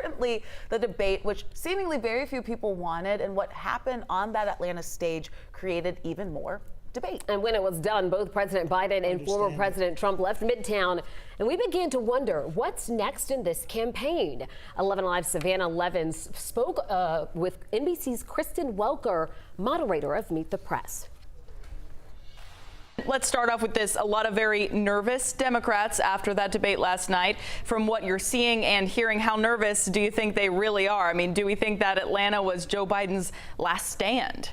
importantly, the debate, which seemingly very few people wanted, and what happened on that Atlanta stage created even more debate. And when it was done, both President Biden and former President Trump left Midtown, and we began to wonder what's next in this campaign. 11 Alive's Savannah Levins spoke with NBC's Kristen Welker, moderator of Meet the Press. Let's start off with this. A lot of very nervous Democrats after that debate last night. From what you're seeing and hearing, how nervous do you think they really are? I mean, do we think that Atlanta was Joe Biden's last stand?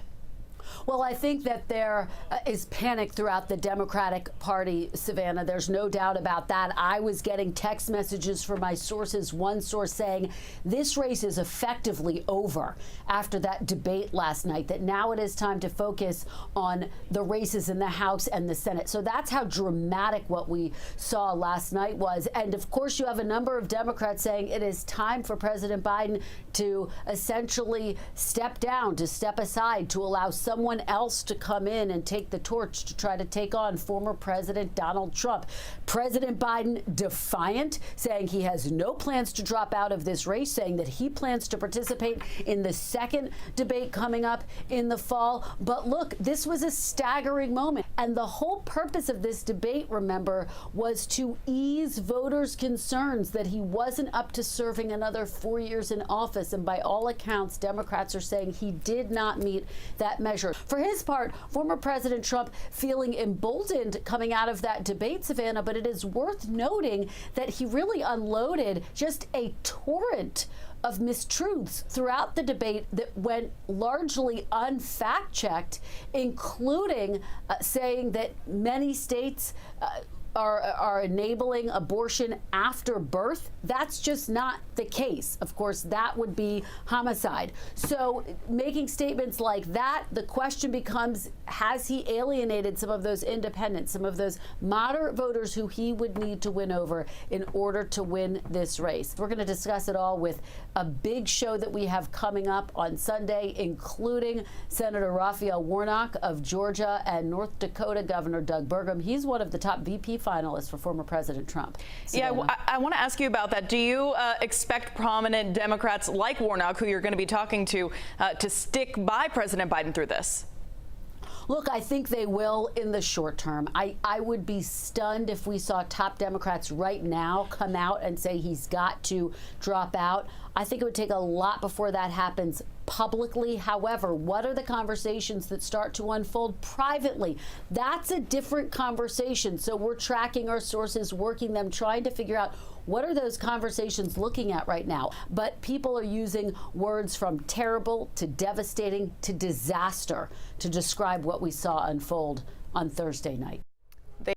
Well, I think that there is panic throughout the Democratic Party, Savannah. There's no doubt about that. I was getting text messages from my sources, one source saying this race is effectively over after that debate last night, that now it is time to focus on the races in the House and the Senate. So that's how dramatic what we saw last night was. And of course, you have a number of Democrats saying it is time for President Biden to essentially step down, to step aside, to allow someone else to come in and take the torch to try to take on former President Donald Trump. President Biden defiant, saying he has no plans to drop out of this race, saying that he plans to participate in the second debate coming up in the fall. But look, this was a staggering moment. And the whole purpose of this debate, remember, was to ease voters' concerns that he wasn't up to serving another 4 years in office. And by all accounts, Democrats are saying he did not meet that measure. For his part, former President Trump feeling emboldened coming out of that debate, Savannah, but it is worth noting that he really unloaded just a torrent of mistruths throughout the debate that went largely unfact-checked, including saying that many states are enabling abortion after birth. That's just not the case. Of course, that would be homicide. So making statements like that, the question becomes, has he alienated some of those independents, some of those moderate voters who he would need to win over in order to win this race? We're going to discuss it all with a big show that we have coming up on Sunday, including Senator Raphael Warnock of Georgia and North Dakota Governor Doug Burgum. He's one of the top VP finalists for former President Trump. Savannah. Yeah, I want to ask you about that. Do you expect prominent Democrats like Warnock, who you're going to be talking to stick by President Biden through this? Look, I think they will in the short term. I would be stunned if we saw top Democrats right now come out and say he's got to drop out. I think it would take a lot before that happens publicly. However, what are the conversations that start to unfold privately? That's a different conversation. So we're tracking our sources, working them, trying to figure out what are those conversations looking at right now. But people are using words from terrible to devastating to disaster to describe what we saw unfold on Thursday night.